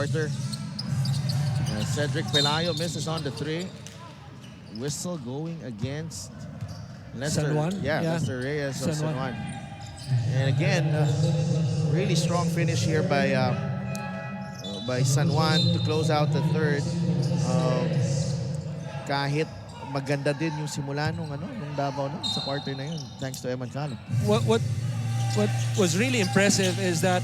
quarter. Cedric Pelayo misses on the 3. Whistle going against Lester. San Juan? Yeah, Yeah. Lester Reyes of San San Juan. Juan. And again, really strong finish here by San Juan to close out the third. Kahit maganda din yung simula nung Davao sa quarter na yun, thanks to Eman Calo. What was really impressive is that,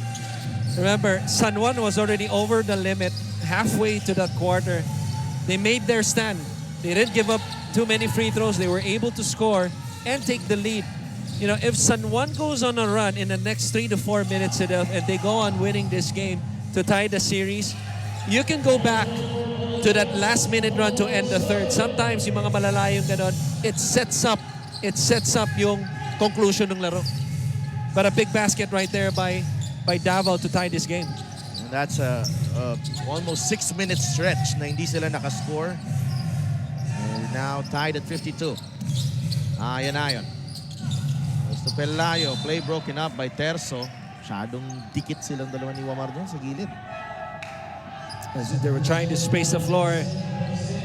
remember, San Juan was already over the limit halfway to that quarter. They made their stand. They didn't give up too many free throws. They were able to score and take the lead. You know, if San Juan goes on a run in the next 3 to 4 minutes, and they go on winning this game to tie the series, you can go back to that last-minute run to end the third. Sometimes yung mga malalayong ganon, it sets up yung conclusion ng laro. But a big basket right there by Davao to tie this game. And that's a almost 6-minute stretch na hindi sila nakascore. And now tied at 52. Ayon. Gusto Pelayo, play broken up by Terzo. Masyadong dikit silang dalawa ni Wamar doon sa gilid. As they were trying to space the floor.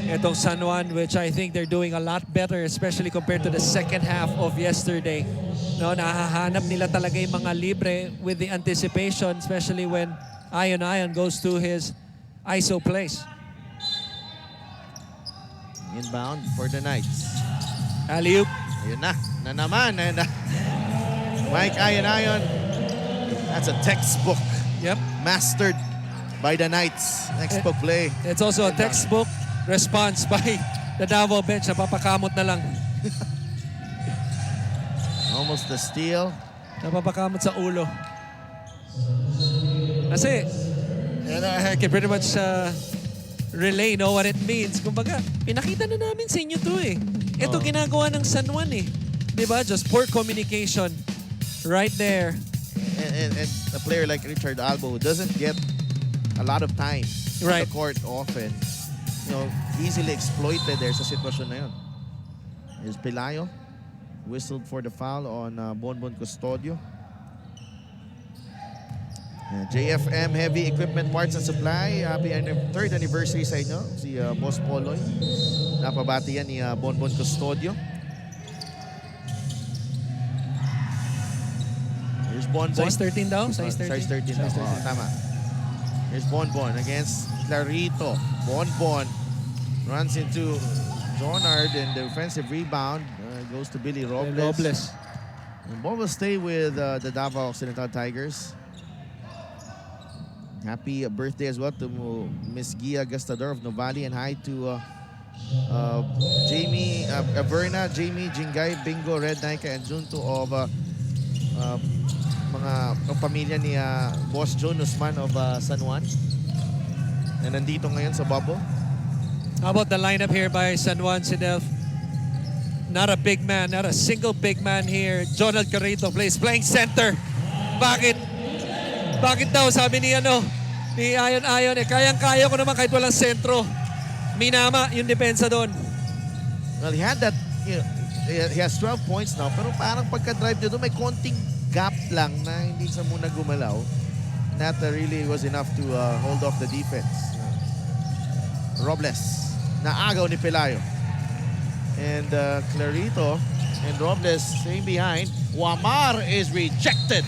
Itong San Juan, which I think they're doing a lot better, especially compared to the second half of yesterday. No, nahahanap nila talaga yung mga libre with the anticipation, especially when Ayon goes to his ISO plays. Inbound for the Knights. Alley-oop. Ayun na naman. And, Mike Ayon. That's a textbook. Yep. Mastered by the Knights. Textbook play. It's also a textbook response by the Davao bench. Napapakamot na lang. Almost the steal. Napapakamot sa ulo. Kasi, I can pretty much relay what it means. Kumbaga, pinakita na namin sa inyo to eh. Ito ginagawa ng San Juan eh. Diba? Just poor communication right there. And a player like Richard Albo who doesn't get a lot of time on the court often, easily exploited there sa sitwasyon na yun. Here's Pelayo. Whistled for the foul on Bonbon Custodio. JFM Heavy Equipment Parts and Supply. Happy 3rd anniversary sa inyo. Si Boss Poloy. Napabati yan ni Bonbon Custodio. Here's Bonbon. Size 13 daw? Size 13 daw. Tama. Here's Bonbon against Clarito. Bonbon runs into Jonard and the offensive rebound goes to Billy Robles. And ball will stay with the Davao Occidental Tigers. Happy birthday as well to Miss Gia Gastador of Novali, and hi to Jamie Averna, Jamie Jingay, Bingo, Red Nike, and Junto of mga pamilya ni Boss John Usman of San Juan na nandito ngayon sa bubble. How about the lineup here by San Juan, Sidel? Not a big man, not a single big man here. Jonald Carrito playing center. Bakit? Bakit daw? Sabi ni Ayon, kayang-kaya ko naman kahit walang sentro. Minama yung depensa doon. Well, he had that, he has 12 points now, pero parang pagka-drive niya doon, may konting gap lang na hindi sa muna gumalaw. That really was enough to hold off the defense. Robles, naagaw ni Pelayo. And Clarito and Robles staying behind. Wamar is rejected.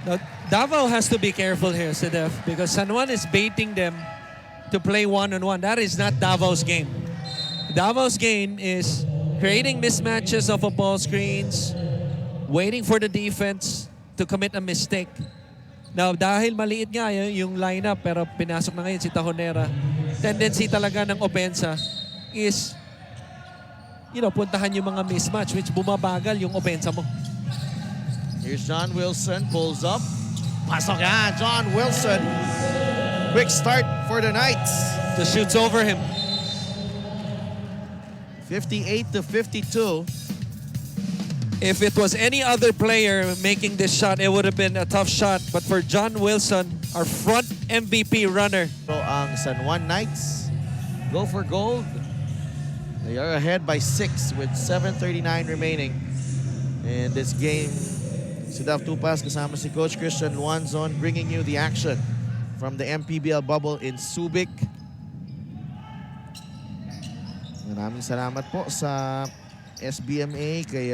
Now, Davao has to be careful here, Sidef, because San Juan is baiting them to play one-on-one. That is not Davao's game. Davao's game is creating mismatches of ball screens, waiting for the defense to commit a mistake. Now, dahil maliit nga yung lineup, pero pinasok na ngayon si Tahonera, tendency talaga ng opensa is, puntahan yung mga mismatch which bumabagal yung opensa mo. Here's John Wilson, pulls up. Pasok yan, John Wilson. Quick start for the Knights. Just shoots over him. 58-52. If it was any other player making this shot, it would have been a tough shot. But for John Wilson, our front MVP runner. So ang San Juan Knights go for gold. They are ahead by 6 with 7:39 remaining. And this game, Sidav Tupas kasama si Coach Christian Luanzon bringing you the action from the MPBL bubble in Subic. Maraming salamat po sa SBMA, kay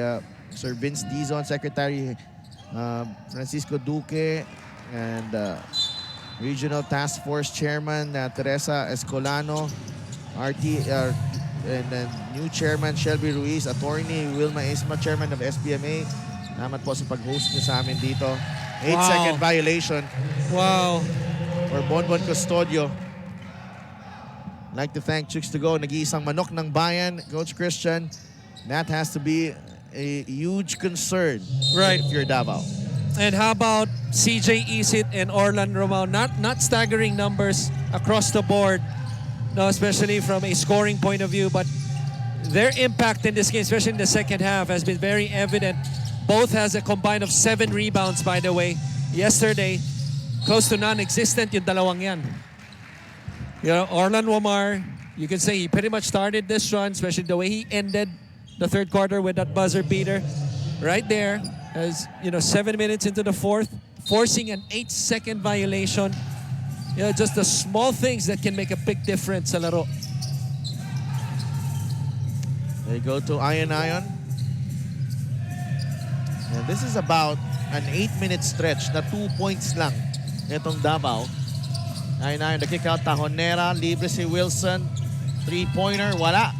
Sir Vince Dizon, Secretary Francisco Duque, and Regional Task Force Chairman Teresa Escolano, and then new Chairman Shelby Ruiz, Attorney Wilma Isma, Chairman of SBMA. Salamat po sa pag-host niyo sa amin dito. 8-second violation. Wow. For Bonbon Custodio. I'd like to thank Chicks to Go, nag-iisang manok ng bayan, Coach Christian. That has to be a huge concern, Right. if you're Davao. And how about CJ Isit and Orlan Romao? Not staggering numbers across the board, no, especially from a scoring point of view, but their impact in this game, especially in the second half, has been very evident. Both has a combine of 7 rebounds, by the way. Yesterday, close to non-existent yung dalawang yan. You know, Orlan Wamar, you can say he pretty much started this run, especially the way he ended the third quarter with that buzzer beater. Right there, as you know, 7 minutes into the fourth, forcing an 8-second violation. You know, just the small things that can make a big difference sa laro. They go to Ion. And this is about an 8-minute stretch na 2 points lang itong Davao. Ion, na-kick out Tajonera, libre si Wilson. 3-pointer, wala.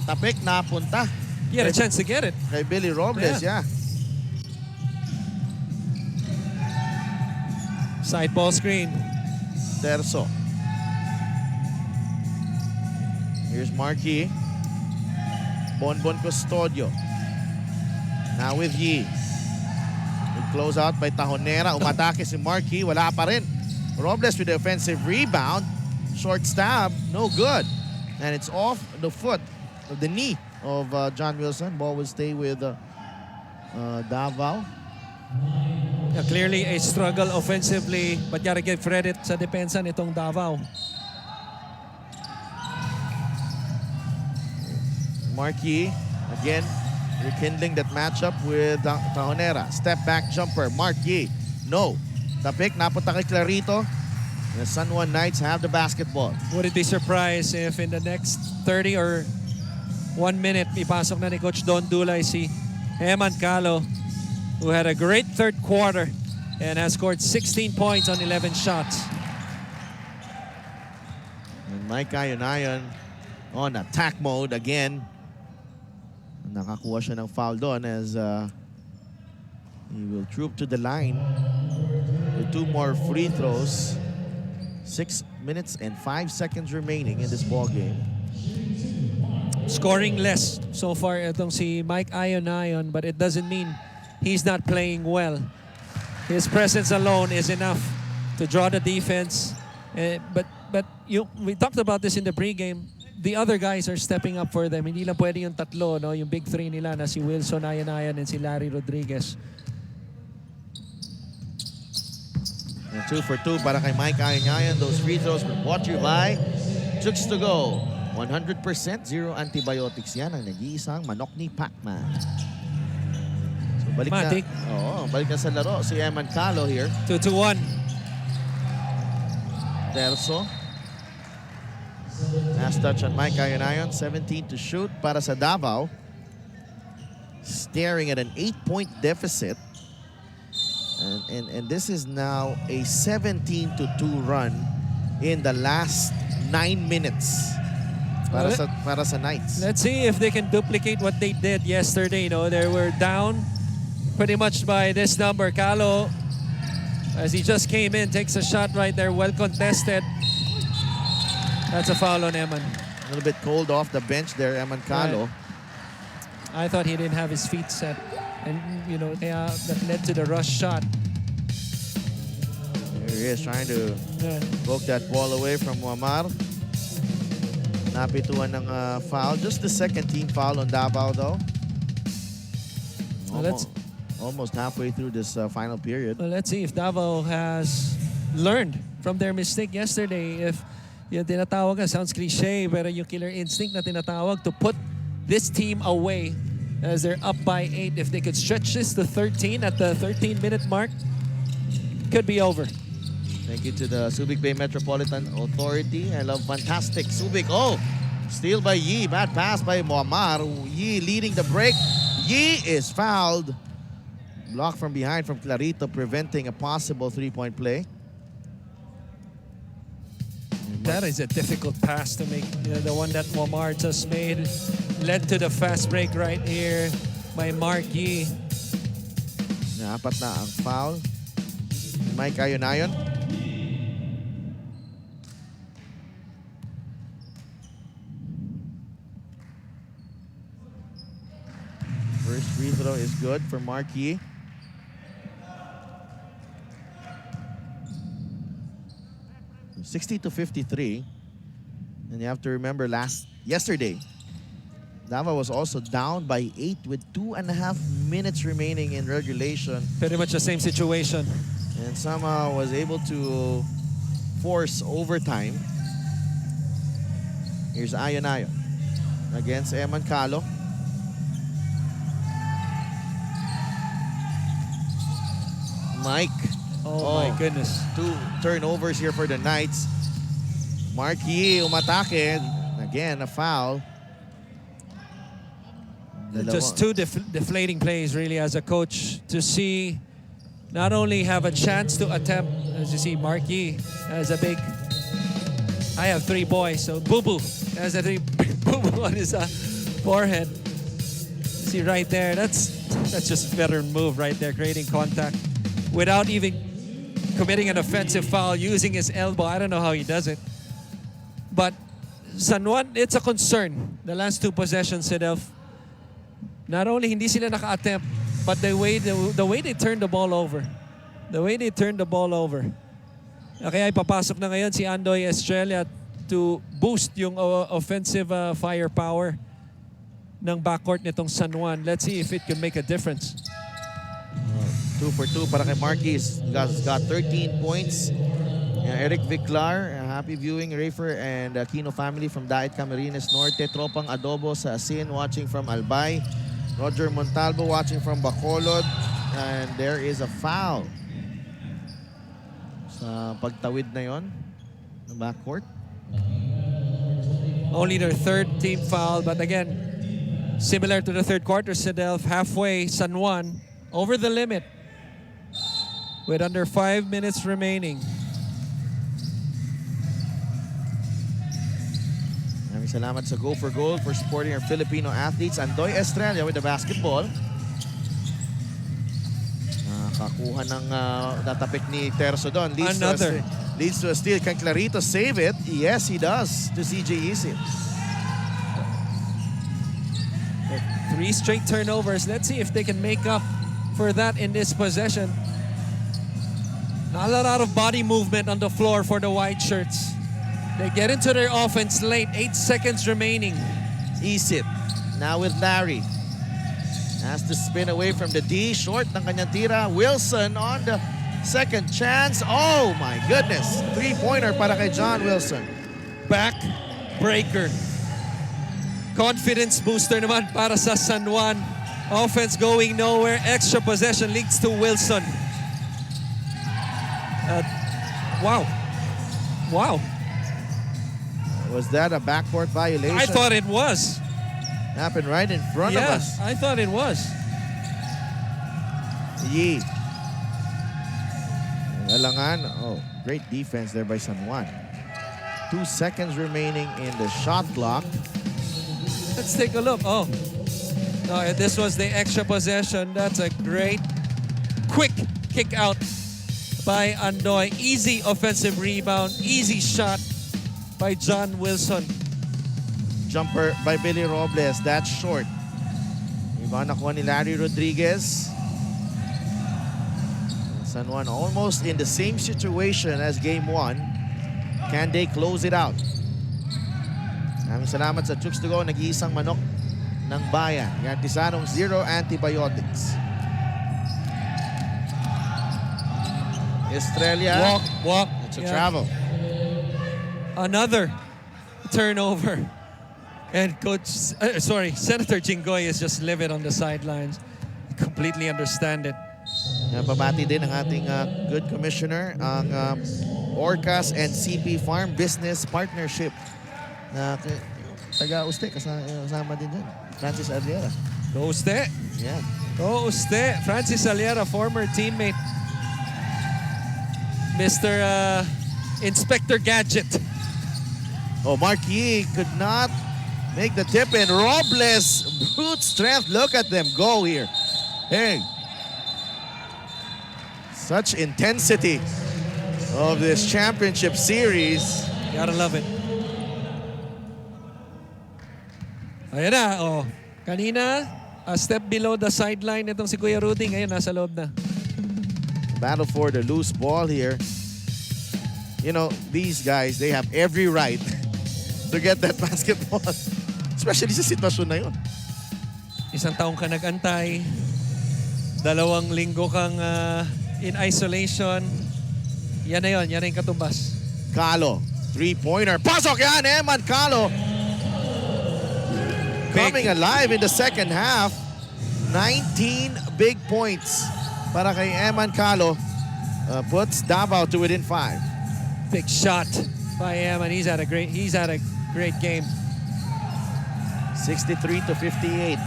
Tapik, napunta. He had a chance to get it. Kay Billy Robles, yeah. Side ball screen. Terzo. Here's Marquis. Bonbon Custodio. Now with Yi. Good close out by Tajonera. Umatake si Marquis. Wala pa rin. Robles with the offensive rebound. Short stab. No good. And it's off the foot, of the knee of John Wilson. Ball will stay with Davao. Yeah, clearly a struggle offensively, but gotta give credit sa depensa nitong Davao. Marquis, again, rekindling that matchup with Tajonera. Step back jumper, Marquis. No. Tapik, napunta kay Clarito. The San Juan Knights have the basketball. Wouldn't be surprised if in the next 30 or 1 minute, ipasok na ni Coach Don Dulay si Eman Calo, who had a great third quarter and has scored 16 points on 11 shots. And Mike Ion on attack mode again. Nakakuha siya ng foul doon as he will troop to the line with 2 more free throws. 6 minutes and 5 seconds remaining in this ball game. Scoring less so far itong si Mike Ion, but it doesn't mean he's not playing well. His presence alone is enough to draw the defense. But we talked about this in the pregame. The other guys are stepping up for them. Hindi lang pwede yung tatlo, no? Yung big three nila na si Wilson Ion and si Larry Rodriguez. And 2 for 2 para kay Mike Ion. Those free throws were brought to you by Chooks to Go. 100% zero antibiotics. Yan ang nag-iisang manok ni Pacman. So balik Matik. na. Oo, balik na sa laro si Eman Calo here. 2-1. Terzo. Last touch on Mike Ion. 17 to shoot para sa Davao. Staring at an 8-point deficit. And this is now a 17-2 run in the last 9 minutes para sa Knights. Let's see if they can duplicate what they did yesterday. You know, they were down pretty much by this number. Calo, as he just came in, takes a shot right there, well contested. That's a foul on Eman. A little bit cold off the bench there, Eman Calo. Right. I thought he didn't have his feet set. And, you know, that led to the rush shot. There he is trying to poke that ball away from Wamar. Napituan ng foul. Just the second team foul on Davao, though. Almost halfway through this final period. Well, let's see if Davao has learned from their mistake yesterday. If yung tinatawag, sounds cliche, pero yung killer instinct na tinatawag to put this team away as they're up by 8. If they could stretch this to 13 at the 13-minute mark, could be over. Thank you to the Subic Bay Metropolitan Authority. I love fantastic Subic. Oh, steal by Yi. Bad pass by Muammar. Yi leading the break. Yi is fouled. Block from behind from Clarito, preventing a possible three-point play. That is a difficult pass to make. You know, the one that Muammar just made led to the fast break right here by Mark Yi. Apat na ang foul. Mike Ayonayon. First free throw is good for Mark Yi. From 60 to 53. And you have to remember yesterday, Davao was also down by 8 with 2.5 minutes remaining in regulation. Pretty much the same situation. And somehow was able to force overtime. Here's Ayonayon against Eman Calo. Mike. Oh my goodness. 2 turnovers here for the Knights. Mark Yi umatake. Again, a foul. Just two deflating plays really as a coach to see not only have a chance to attempt, as you see Mark Yi has a big, I have 3 boys, so boo-boo has a big boo-boo on his forehead. See right there, that's just a veteran move right there, creating contact without even committing an offensive foul, using his elbow. I don't know how he does it. But San Juan, it's a concern. The last 2 possessions, Sidelf, not only hindi sila naka-attempt, but the way they turned the ball over. The way they turned the ball over. Kaya ipapasok na ngayon si Andoy Estrella to boost yung offensive firepower ng backcourt nitong San Juan. Let's see if it can make a difference. 2 for 2 para kay Marquis. Got 13 points. Eric Viclar, happy viewing. Rafer and Kino family from Daet Camarines Norte. Tropang Adobo sa Asin watching from Albay. Roger Montalvo watching from Bacolod. And there is a foul sa pagtawid na yon ng backcourt. Only their 3rd team foul, but again, similar to the 3rd quarter, Sidelf, halfway, San Juan, over the limit with under 5 minutes remaining. Maraming salamat sa Go for Gold for supporting our Filipino athletes. Andoy Estrella with the basketball. Kakuha ng natapik ni Terzo doon. Leads to a steal. Can Clarito save it? Yes, he does to CJ Isit. 3 straight turnovers. Let's see if they can make up for that in this possession. Not a lot of body movement on the floor for the white shirts. They get into their offense late. 8 seconds remaining. Isit now with Larry. Has to spin away from the D. Short ng kanyang tira. Wilson on the second chance. Oh my goodness. 3-pointer para kay John Wilson. Back breaker. Confidence booster naman para sa San Juan. Offense going nowhere. Extra possession leads to Wilson. Wow. Wow. Was that a backcourt violation? I thought it was. Happened right in front of us. I thought it was. Yi. Alangan. Oh, great defense there by San Juan. 2 seconds remaining in the shot clock. Let's take a look. Oh, no, this was the extra possession. That's a great, quick kick out by Andoy. Easy offensive rebound. Easy shot by John Wilson. Jumper by Billy Robles. That's short. Iba nakuha ni Larry Rodriguez. San Juan almost in the same situation as Game 1. Can they close it out? Maraming salamat sa Chooks to Go. Nag-iisang manok ng bayan. Garantisadong 0 antibiotics. Estrella. Walk. It's a travel. Another turnover. And Senator Jinggoy is just livid on the sidelines. Completely understand it. Pabati din ang ating good commissioner, ang Orcas and CP Farm Business Partnership. Na taga-Uste, kasama din dyan. Francis Arriera. Go Uste. Yeah. Go Uste. Francis Aliera, former teammate. Mr. Inspector Gadget. Oh, Marquis could not make the tip in. Robles, brute strength. Look at them go here. Hey. Such intensity of this championship series. Gotta love it. Ayan na, oh. Kanina, a step below the sideline itong si Kuya Rudy. Ngayon, nasa loob na. Battle for the loose ball here. You know, these guys, they have every right to get that basketball. Especially sa sitwasyon na yun. Isang taong ka nag-antay. 2 linggo kang in isolation. Yan na yun. Yan na yung katumbas. Calo, three-pointer. Pasok yan, Eman Calo. Coming alive in the second half. 19 big points para kay Eman Calo. Puts Davao to within 5. Big shot by Eman. He's had a great game. 63 to 58.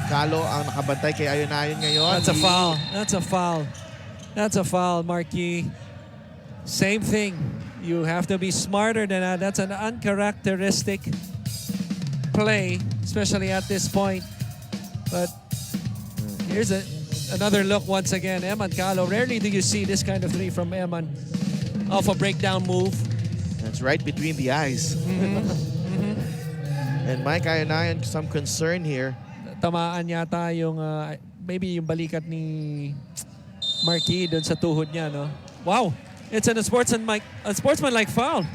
Calo ang nakabantay kay Ayon-Ayon ngayon. That's a foul. That's a foul. That's a foul, Marquis. Same thing. You have to be smarter than that. That's an uncharacteristic play, especially at this point. But here's another look once again. Eman Calo. Rarely do you see this kind of three from Eman. Off a breakdown move. That's right between the eyes. And Mike Ayon-Ayon, some concern here. Tamaan yata yung maybe yung balikat ni Marquis doon sa tuhod niya, no? Wow! It's a sportsmanlike foul.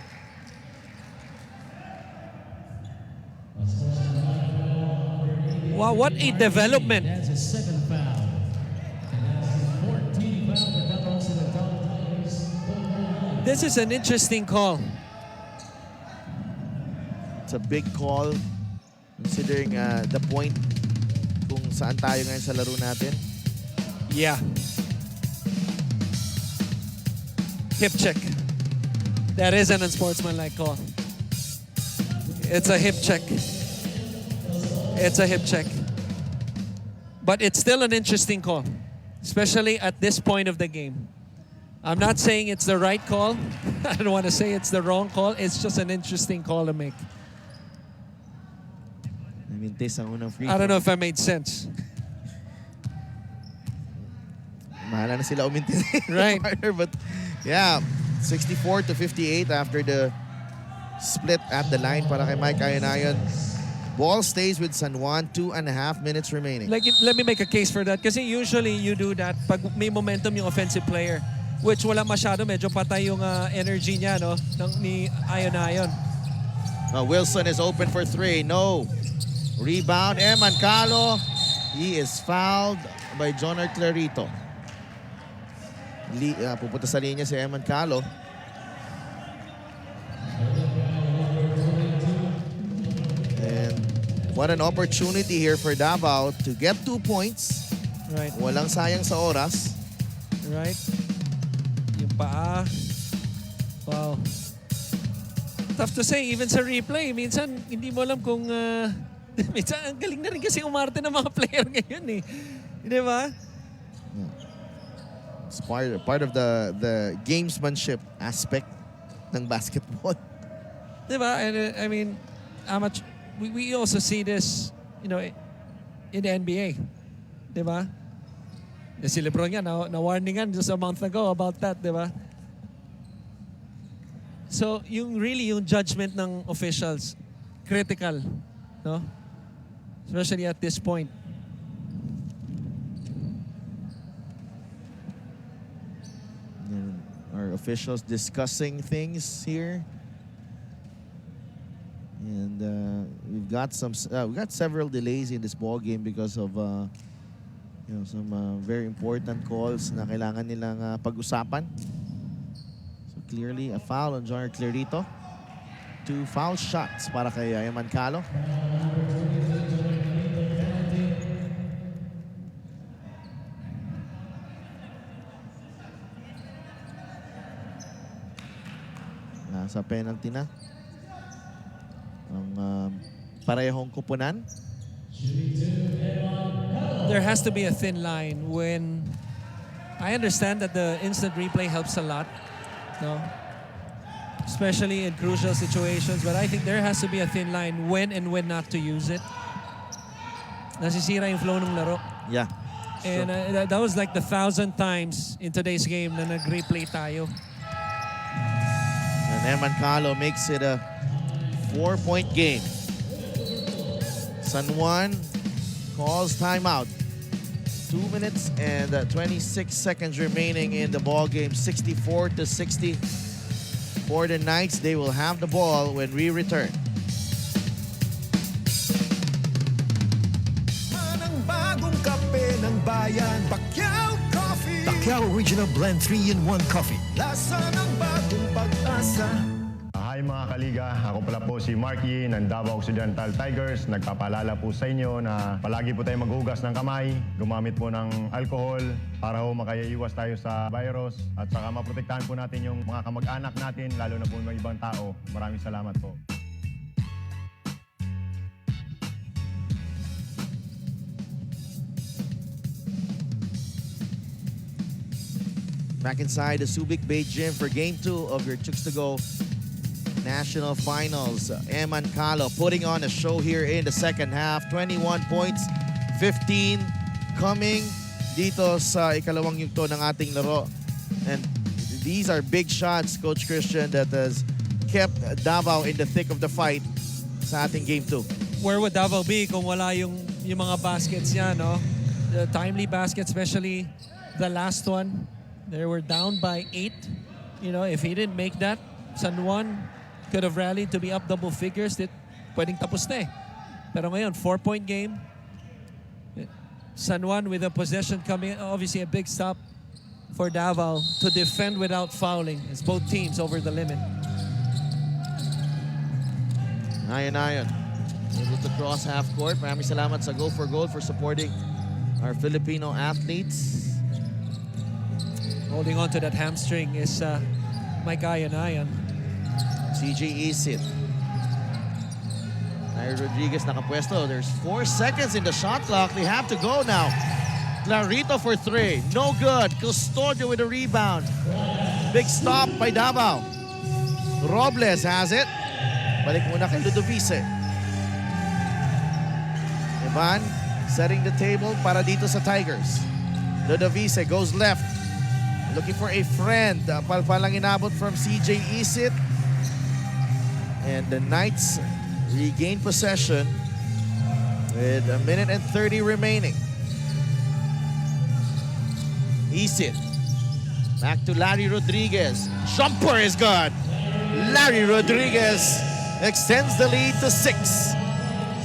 Wow, what a development. That's his second foul. 14 foul for Davao Occidental. This is an interesting call. It's a big call considering the point kung saan tayo ngayon sa laro natin. Yeah. Hip check. That is an unsportsmanlike call. It's a hip check. It's a hip check. But it's still an interesting call, especially at this point of the game. I'm not saying it's the right call. I don't want to say it's the wrong call. It's just an interesting call to make. Mintis ang unang free I don't throw. know if I made sense. Mahala na sila umintin. Right. But yeah, 64 to 58 after the split at the line para kay Mike Ayon-Ayon. Ball stays with San Juan, 2.5 minutes remaining. Like, let me make a case for that. Kasi usually you do that pag may momentum yung offensive player, which wala masyado, medyo patay yung energy niya, no? Ni Ayon-Ayon. Wilson is open for three. No. Rebound, Eman Calo. He is fouled by Jonar Clarito. Pupunta sa linya si Eman Calo. And what an opportunity here for Davao to get 2 points. Right. Walang sayang sa oras. Right. Yung paa. Wow. Tough to say, even sa replay, minsan hindi mo alam kung... minsan ang galing na rin kasi umarte ng mga player ngayon eh. Di ba? It's part of the gamesmanship aspect ng basketball. Di ba? And I mean, we also see this, you know, in the NBA. Di ba? Si Lebron nga, na-warningan just a month ago about that, di ba? So, yung judgment ng officials, critical, no? Especially at this point. Our officials discussing things here. And we've got several delays in this ball game because of some very important calls na kailangan nilang pag-usapan. So clearly a foul on Jonar Clarito. 2 foul shots para kay Eman Calo. sa penalty na. Ang parehong kupunan. There has to be a thin line when I understand that the instant replay helps a lot, no? Especially in crucial situations, but I think there has to be a thin line when and when not to use it. Nasisira yung flow ng laro. Yeah. And that was like the 1,000th times in today's game na nag-replay tayo. And Eman Calo makes it a 4-point game. San Juan calls timeout. 2 minutes and 26 seconds remaining in the ball game. 64-60 for the Knights. They will have the ball when we return. Anong bagong kape ng bayan? Pacquiao Coffee. Pacquiao Original Blend 3-in-1 Coffee. Lasa ng bagong pag-asa. Hi mga kaliga, ako pala po si Marky ng Davao Occidental Tigers. Nagpapaalala po sa inyo na palagi po tayo maghugas ng kamay, gumamit po ng alcohol para ho makaiiwas tayo sa virus at saka maprotektahan po natin yung mga kamag-anak natin, lalo na po mga ibang tao. Maraming salamat po. Back inside the Subic Bay Gym for Game 2 of your Chooks to Go National Finals. Eman Calo putting on a show here in the second half. 21 points, 15 coming dito sa ikalawang yugto ng ating laro. And these are big shots, Coach Christian, that has kept Davao in the thick of the fight sa ating Game 2. Where would Davao be kung wala yung mga baskets niya, no? The timely basket, especially the last one. They were down by 8. You know, if he didn't make that, San Juan could have rallied to be up double figures. Pwedeng tapos na eh. Pero ngayon, 4-point game. San Juan with a possession coming, obviously a big stop for Davao to defend without fouling. It's both teams over the limit. Ayon. Able to cross half court. Maraming salamat sa Go for Gold for supporting our Filipino athletes. Holding on to that hamstring is Mike Ayon. CJ Isit. Larry Rodriguez nakapwesto. There's 4 seconds in the shot clock. They have to go now. Clarito for 3. No good. Custodio with a rebound. Big stop by Davao. Robles has it. Balik muna kay Ludovice. Ivan setting the table para dito sa Tigers. Ludovice goes left. Looking for a friend. Palpalang inabot from CJ Isit. And the Knights regain possession with 1 minute and 30 remaining. Isit. Back to Larry Rodriguez. Jumper is good. Larry Rodriguez extends the lead to 6.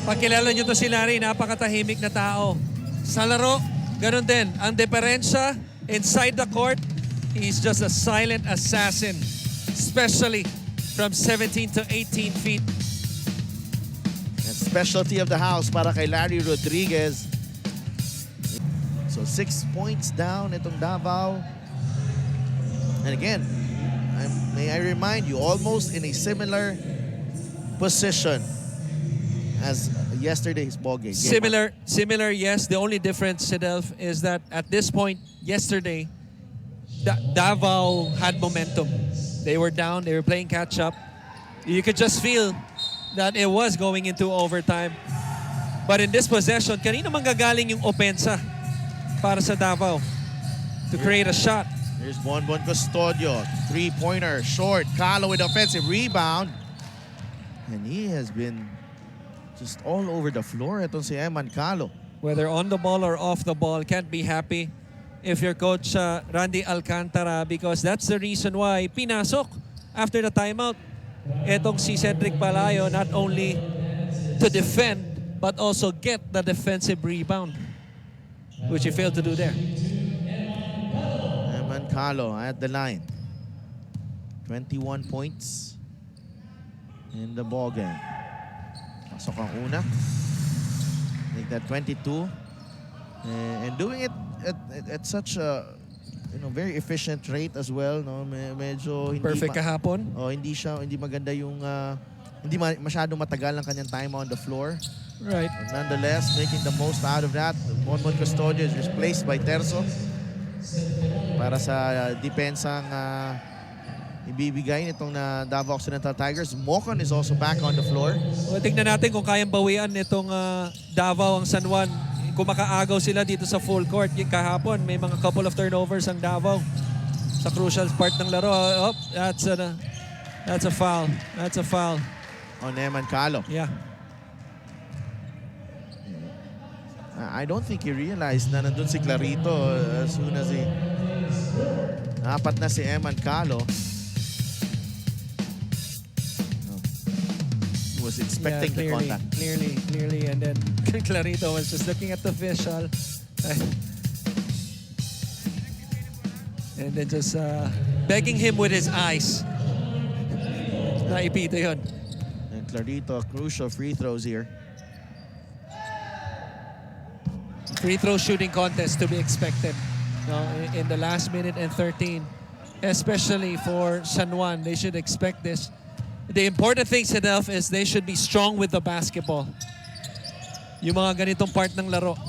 Pakilala nyo to si Larry, napakatahimik na tao. Sa laro, ganun din. Ang diferensya, inside the court, he's just a silent assassin. Especially from 17 to 18 feet. And specialty of the house para kay Larry Rodriguez. So 6 points down itong Davao. And again, may I remind you, almost in a similar position as yesterday's ball game. Similar, yes. The only difference, Sidelf, is that at this point, yesterday, Davao had momentum. They were down, they were playing catch up. You could just feel that it was going into overtime. But in this possession, kanino manggagaling yung opensa para sa Davao to create a shot? Here's Bonbon Custodio. 3-pointer, short. Calo with offensive rebound. And he has been just all over the floor. Itong si Eman Calo. Whether on the ball or off the ball, can't be happy if you're Coach Randy Alcantara, because that's the reason why pinasok after the timeout etong si Cedric Palayo, not only to defend but also get the defensive rebound, which he failed to do there. Eman Calo at the line. 21 points in the ball game. Pasok ang una. I think that 22. And doing it at such a very efficient rate as well, no? Medyo hindi Perfect kahapon. hindi maganda yung hindi masyadong matagal ang kanyang time on the floor. Right. But nonetheless, making the most out of that. Bonbon Custodio is replaced by Terzo para sa depensang ibibigay nitong na Davao Occidental Tigers. Mocon is also back on the floor. O, tignan natin kung kayang bawian nitong Davao ang San Juan. Kung makaagaw sila dito sa full court. Kahapon, may mga couple of turnovers ang Davao sa crucial part ng laro. Oh, that's a foul. That's a foul. On Eman Calo. Yeah. I don't think he realized na nandun si Clarito as soon as apat na si Eman Calo. He was expecting the contact. Clearly. And then Clarito was just looking at the official. And then just begging him with his eyes. Naipito yun. And Clarito, crucial free throws here. Free throw shooting contest to be expected, no, in the last minute and 13. Especially for San Juan, they should expect this. The important thing enough is they should be strong with the basketball. Yung mga ganitong part ng laro.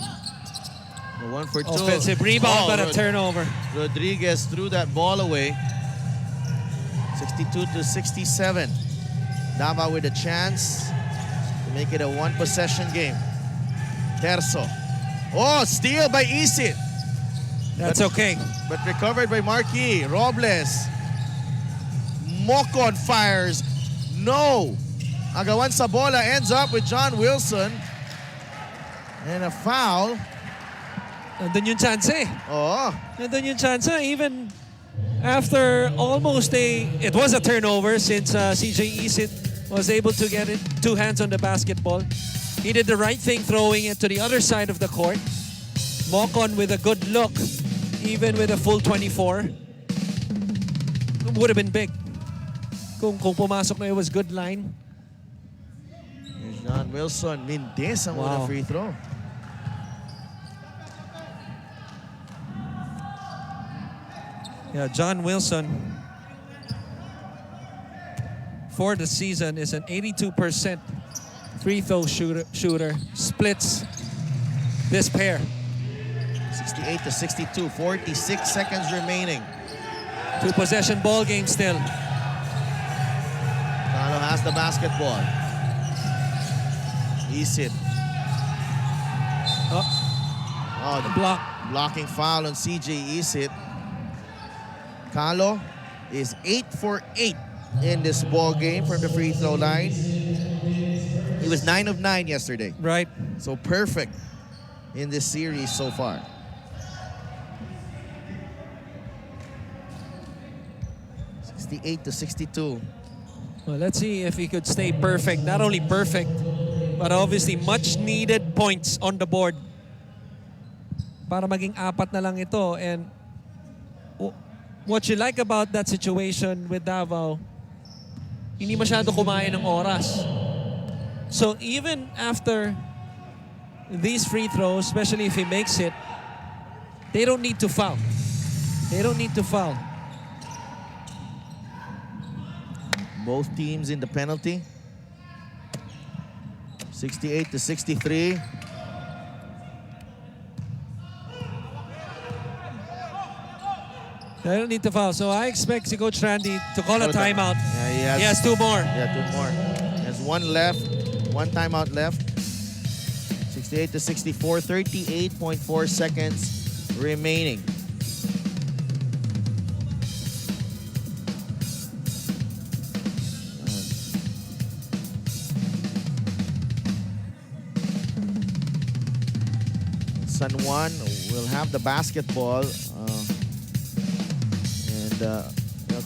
1 for 2. Offensive rebound, but a turnover. Rodriguez threw that ball away. 62-67. Davao with a chance to make it a one-possession game. Terzo. Oh, steal by Isit. That's okay. But recovered by Marquis. Robles. Mocon fires. No. Agawan sa bola ends up with John Wilson. And a foul. Nandun yung chance eh. Oh. Nandun yung chance. Even after almost it was a turnover since CJ Isit was able to get it two hands on the basketball. He did the right thing throwing it to the other side of the court. Mocon with a good look, even with a full 24. Would have been big. Kung pumasok na it was good line. Here's John Wilson. Mindes ang unang free throw. Yeah, John Wilson for the season is an 82% free throw shooter. Splits this pair. 68-62, 46 seconds remaining. Two possession ball game still. Calo has the basketball. Isit. Oh, the block. Blocking foul on CJ Isit. Calo is 8 for 8 in this ball game from the free throw line. He was 9 of 9 yesterday. Right. So perfect in this series so far. to 62. Well, let's see if he could stay perfect. Not only perfect, but obviously much needed points on the board. Para maging apat na lang ito. And what you like about that situation with Davao, hindi masyado kumain ng oras. So even after these free throws, especially if he makes it, they don't need to foul. They don't need to foul. Both teams in the penalty. 68-63. They don't need to foul. So I expect si Coach Randy to call a timeout. Yeah, he has two more. Yeah, two more. There's one left. One timeout left. 68-64. 38.4 seconds remaining. San Juan will have the basketball.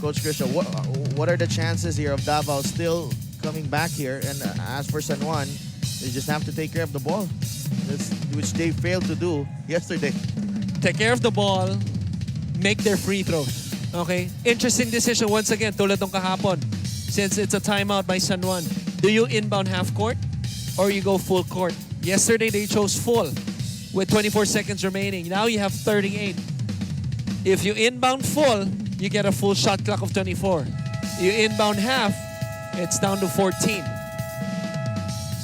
Coach Christian, what are the chances here of Davao still coming back here? And as for San Juan, they just have to take care of the ball, which they failed to do yesterday. Take care of the ball, make their free throws. Okay? Interesting decision once again, tulad ng kahapon. Since it's a timeout by San Juan, do you inbound half court or you go full court? Yesterday they chose full with 24 seconds remaining. Now you have 38. If you inbound full, you get a full shot clock of 24. You inbound half, it's down to 14.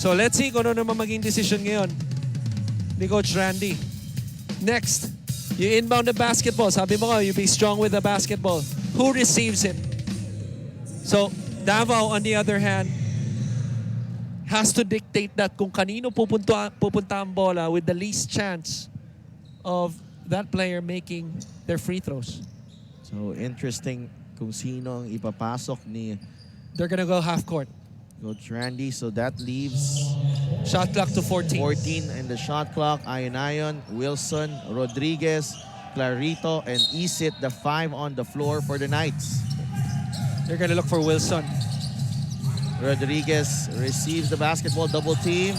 So let's see kung ano naman maging decision ngayon ni Coach Randy. Next, you inbound the basketball. Sabi mo you be strong with the basketball. Who receives it? So Davao, on the other hand, has to dictate that kung kanino pupunta ang bola with the least chance of that player making their free throws. So interesting kung sino ang ipapasok ni They're gonna go half court. Coach Randy. So that leaves Shot clock to 14. 14 in the shot clock. Ayon, Wilson, Rodriguez, Clarito, and Isit, the 5 on the floor for the Knights. They're gonna look for Wilson. Rodriguez receives the basketball, double team.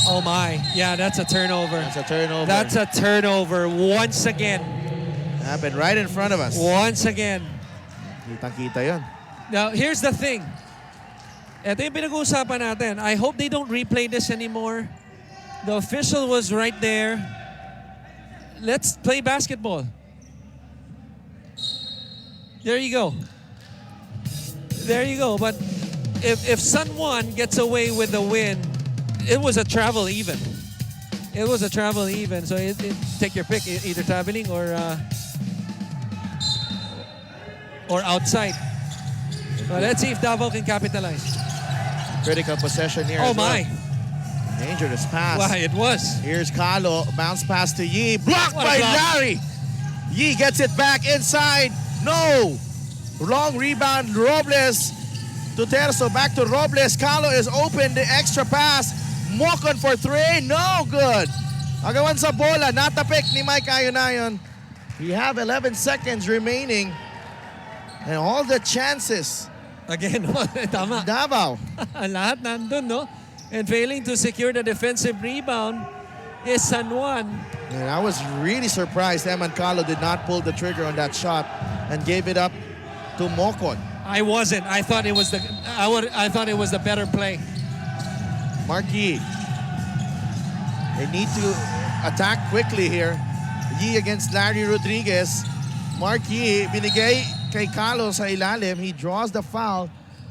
Oh my. Yeah, that's a turnover. That's a turnover. That's a turnover once again. Happened right in front of us. Once again. Kitang-kita yun. Now, here's the thing. Ito yung pinag-uusapan natin. I hope they don't replay this anymore. The official was right there. Let's play basketball. There you go. There you go. But if San Juan gets away with the win, it was a travel even. It was a travel even. So take your pick, either traveling or outside. Well, let's see if Davao can capitalize. Critical possession here. Oh as well. my. Dangerous pass. Wow, it was. Here's Carlo. Bounce pass to Yi. Blocked What a by block. Larry. Yi gets it back inside. No. Long rebound. Robles to Terzo. Back to Robles. Carlo is open. The extra pass. Mocon for 3. No good. Agawan sa bola. Natapik ni Mike Ayon. We have 11 seconds remaining. And all the chances. Again, tama. Davao. Lahat nandun, no? And failing to secure the defensive rebound is San Juan. And I was really surprised Eman Carlo did not pull the trigger on that shot and gave it up to Mocon. I wasn't. I thought it was the better play. Marquis. They need to attack quickly here. Yi against Larry Rodriguez. Marquis binigay kay Carlo sa ilalim. He draws the foul,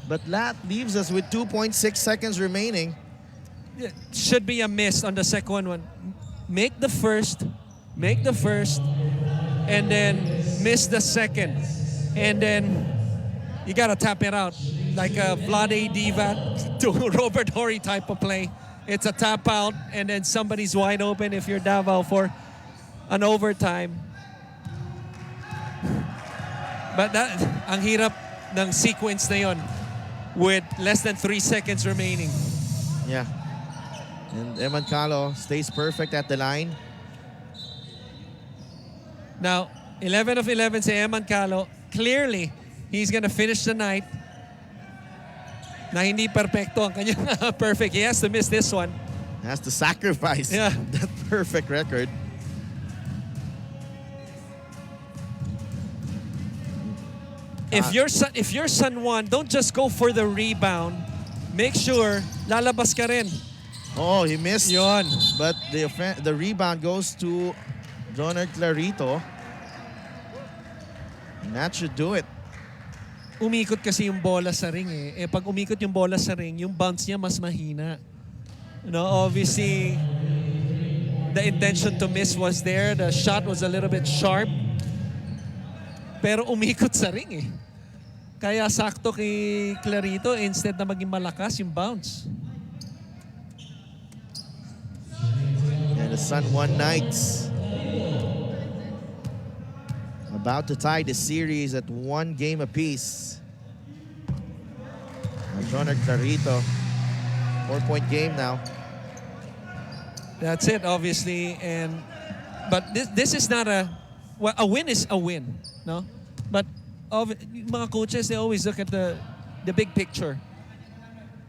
but that leaves us with 2.6 seconds remaining. Should be a miss on the second one. Make the first, and then miss the second. And then you gotta tap it out. Like a Vlade Divac to Robert Horry type of play. It's a tap out, and then somebody's wide open if you're Davao for an overtime. But that, ang hirap ng sequence na yon with less than 3 seconds remaining. Yeah. And Eman Carlo stays perfect at the line. Now, 11 of 11 si Eman Carlo. Clearly, he's gonna finish the night na hindi perfecto ang kanyang perfect. He has to miss this one. Has to sacrifice Yeah. that perfect record. If you're San Juan, don't just go for the rebound. Make sure lalabas ka rin. Oh, he missed. Yon. But the rebound goes to Jonard Clarito. And that should do it. Umikot kasi yung bola sa ring eh. Pag umikot yung bola sa ring, yung bounce niya mas mahina. You know, obviously, the intention to miss was there. The shot was a little bit sharp. Pero umikot sa ring eh. Kaya sakto kay Clarito instead na maging malakas yung bounce. And the San Juan Knights about to tie the series at 1 game apiece. Jonard Clarito, 4-point game now. That's it, obviously. But this is not a win is a win, no? But mga coaches, they always look at the big picture.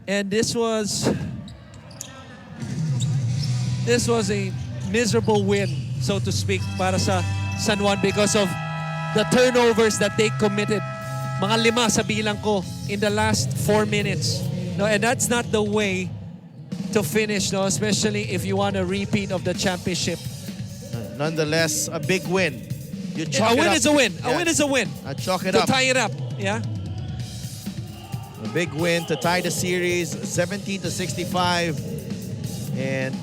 And this was a miserable win, so to speak, para sa San Juan because of the turnovers that they committed. Mga 5 sa bilang ko in the last 4 minutes. No, and that's not the way to finish, no, especially if you want a repeat of the championship. Nonetheless, a big win You A chalk it win up. is a win. A Yeah. win is a win. Chalk it To up. tie it up. Yeah. A big win to tie the series, 70-65. And